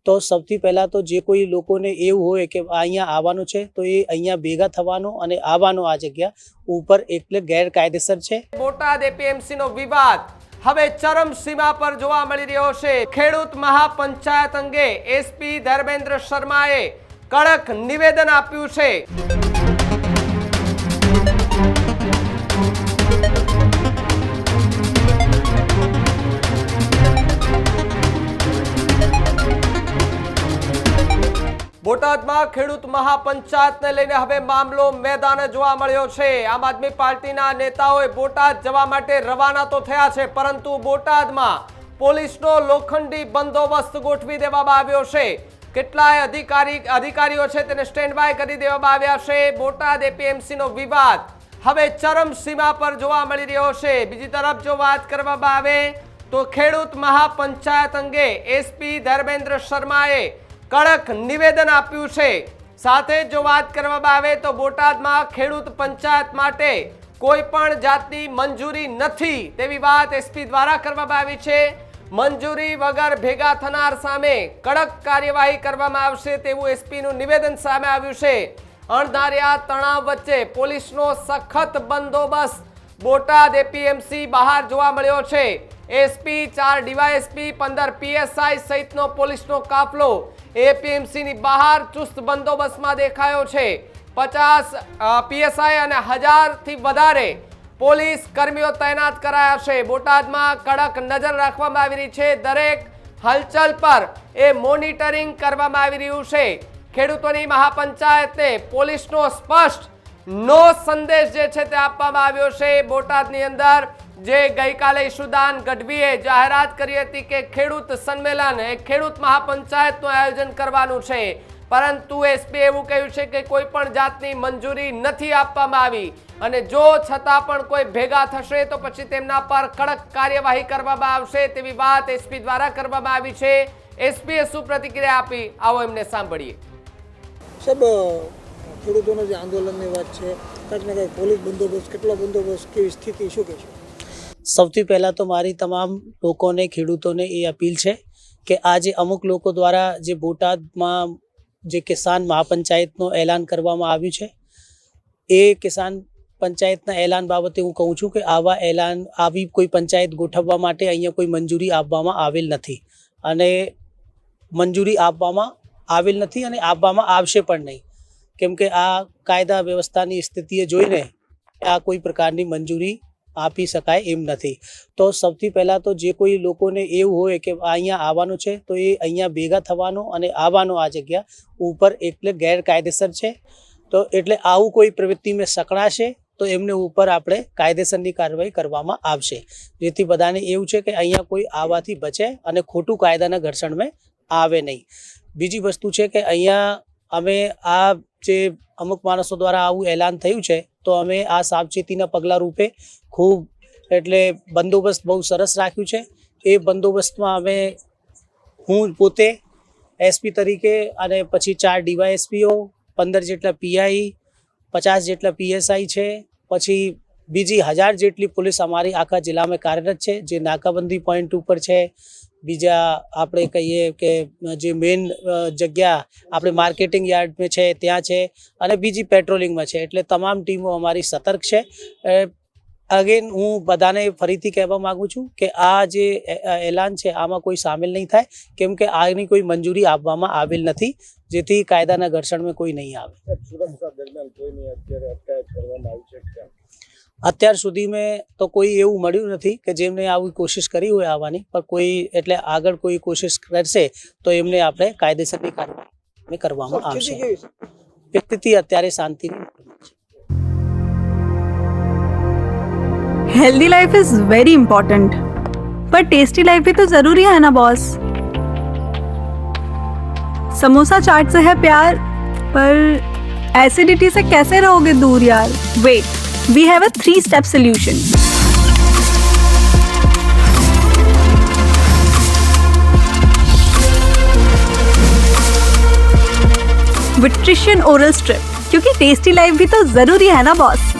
तो સૌથી પહેલાં તો જે કોઈ લોકોને એવું હોય કે અહીંયા આવવાનું છે તો એ અહીંયા ભેગા થવાનું અને આવવાનું આ જગ્યા ઉપર એટલે ગેરકાયદેસર છે। બોટાદ એપીએમસી નો વિવાદ હવે ચરમ સીમા પર જોવા મળી રહ્યો છે। ખેડૂત મહાપંચાયત અંગે એસપી ધર્મેન્દ્ર શર્માએ કડક નિવેદન આપ્યું છે। બોટાદમાં ખેડૂત મહાપંચાયતને લઈને હવે મામલો મેદાને જોવા મળ્યો છે। આમ આદમી પાર્ટીના નેતાઓએ બોટાદ જવા માટે રવાના તો થયા છે, પરંતુ બોટાદમાં પોલીસનો લોખંડી બંદોબસ્ત ગોઠવી દેવામાં આવ્યો છે। કેટલાય અધિકારીઓ છે તેને સ્ટેન્ડ બાય કરી દેવામાં આવ્યા છે। બોટાદ એપીએમસીનો વિવાદ હવે ચરમ सीमा पर જોવા મળી રહ્યો છે। બીજી તરફ જો વાત કરવામાં આવે તો ખેડૂત મહાપંચાયત અંગે એસપી ધર્મેન્દ્ર શર્માએ કડક નિવેદન આપ્યું છે। સાથે જો વાત કરવામાં આવે તો બોટાદમાં ખેડૂત પંચાયત માટે કોઈ પણ જાતની મંજૂરી નથી તેવી વાત એસપી દ્વારા કરવામાં આવી છે। મંજૂરી વગર ભેગા થનાર સામે કડક કાર્યવાહી કરવામાં આવશે તેવું એસપીનું નિવેદન સામે આવ્યું છે। અણધાર્યા તણાવ વચ્ચે પોલીસનો સખત બંદોબસ્ત બોટાદ એપીએમસી બહાર જોવા મળ્યો છે। એસપી 4 ડીવાયએસપી 15 પીએસઆઈ સહિતનો પોલીસનો કાફલો एपीएमसी ની બહાર ચુસ્ત બંદોબસ્તમાં દેખાયો છે। 50 પીએસઆઈ અને 1000 થી વધારે પોલીસ કર્મીઓ તૈનાત કરાયા છે। બોટાદમાં કડક નજર રાખવામાં આવી રહી છે। દરેક હલચલ પર એ મોનિટરિંગ કરવામાં આવી રહ્યું છે। ખેડૂતોની મહાપંચાયતને પોલીસનો સ્પષ્ટ નો સંદેશ જે છે તે આપવામાં આવ્યો છે। બોટાદની અંદર જે ગઈકાલે ઈશુદાન ગઢવીએ જાહેરાત કરી હતી કે ખેડૂત સંમેલન એ ખેડૂત મહાપંચાયતનું આયોજન કરવાનું છે, પરંતુ એસપી એવું કહ્યું છે કે કોઈ પણ જાતની મંજૂરી નથી આપવામાં આવી અને જો છતાં પણ કોઈ ભેગા થશે તો પછી તેમના પર કડક કાર્યવાહી કરવામાં આવશે તેવી વાત એસપી દ્વારા કરવામાં આવી છે। એસપીએ શું પ્રતિક્રિયા આપી આવો એમને સાંભળીએ। સાહેબ, ખેડૂતોનો જે આંદોલનની વાત છે, કંઈક ને કંઈક પોલીસ બંદોબસ્ત, કેટલો બંદોબસ્ત, કેવી સ્થિતિ, શું કહેશો? સૌથી પહેલાં તો મારી તમામ લોકોને ખેડૂતોને એ અપીલ છે કે આજે અમુક લોકો દ્વારા જે બોટાદમાં જે કિસાન મહાપંચાયતનું એલાન કરવામાં આવ્યું છે એ કિસાન પંચાયતના એલાન બાબતે હું કહું છું કે આવી કોઈ પંચાયત ગોઠવવા માટે અહીંયા કોઈ મંજૂરી આપવામાં આવેલ નથી અને મંજૂરી આપવામાં આવેલ નથી અને આપવામાં આવશે પણ નહીં, કેમ કે આ કાયદા વ્યવસ્થાની સ્થિતિએ જોઈને આ કોઈ પ્રકારની મંજૂરી આપી શકાય એમ નથી। તો સૌથી પહેલાં તો જે કોઈ લોકોને એવું હોય કે અહીંયા આવવાનું છે તો એ અહીંયા ભેગા થવાનું અને આવવાનું આ જગ્યા ઉપર એટલે ગેરકાયદેસર છે। તો એટલે આવું કોઈ પ્રવૃત્તિમાં સંકળાશે તો એમને ઉપર આપણે કાયદેસરની કાર્યવાહી કરવામાં આવશે, જેથી બધાને એવું છે કે અહીંયા કોઈ આવવાથી બચે અને ખોટું કાયદાના ઘર્ષણમાં આવે નહીં। બીજી વસ્તુ છે કે અહીંયા અમે આ જે અમુક માણસો દ્વારા આવું એલાન થયું છે તો અમે આ સાવચેતીના પગલાં રૂપે ખૂબ એટલે બંદોબસ્ત બહુ સરસ રાખ્યું છે। એ બંદોબસ્તમાં અમે હું પોતે એસપી તરીકે અને પછી 4 ડીવાયએસપીઓ, 15 જેટલા પીઆઈ, 50 જેટલા પીએસઆઈ છે, પછી બીજી 1000 જેટલી પોલીસ અમારી આખા જિલ્લામાં કાર્યરત છે, જે નાકાબંધી પોઈન્ટ ઉપર છે। બીજા આપણે કહીએ કે જે મેઇન જગ્યા આપણે માર્કેટિંગ યાર્ડમાં છે ત્યાં છે અને બીજી પેટ્રોલિંગમાં છે, એટલે તમામ ટીમો અમારી સતર્ક છે। અગેન હું બધાને ફરીથી કહેવા માગું છું કે આ જે એલાન છે આમાં કોઈ સામેલ નહીં થાય, કેમ કે આની કોઈ મંજૂરી આપવામાં આવેલ નથી, જેથી કાયદાના ઘર્ષણમાં કોઈ નહીં આવે। અત્યાર સુધીમાં તો કોઈ એવું મળ્યું નથી કે જેમને આવી કોશિશ કરી હોય આવવાની, પણ કોઈ એટલે આગળ કોઈ કોશિશ કરશે તો એમને આપણે કાયદેસરની કાર્યવાહી કરવામાં આવશે। વ્યક્તિથી અત્યારે શાંતિની healthy life is very important, पर टेस्टी लाइफ भी तो जरूरी है ना बॉस। समोसा चाट से है प्यार, पर एसिडिटी से कैसे रहोगे दूर यार। Wait, we have a 3-step solution. विट्रिशियन ओरल स्ट्रिप, क्योंकि टेस्टी लाइफ भी तो जरूरी है ना बॉस।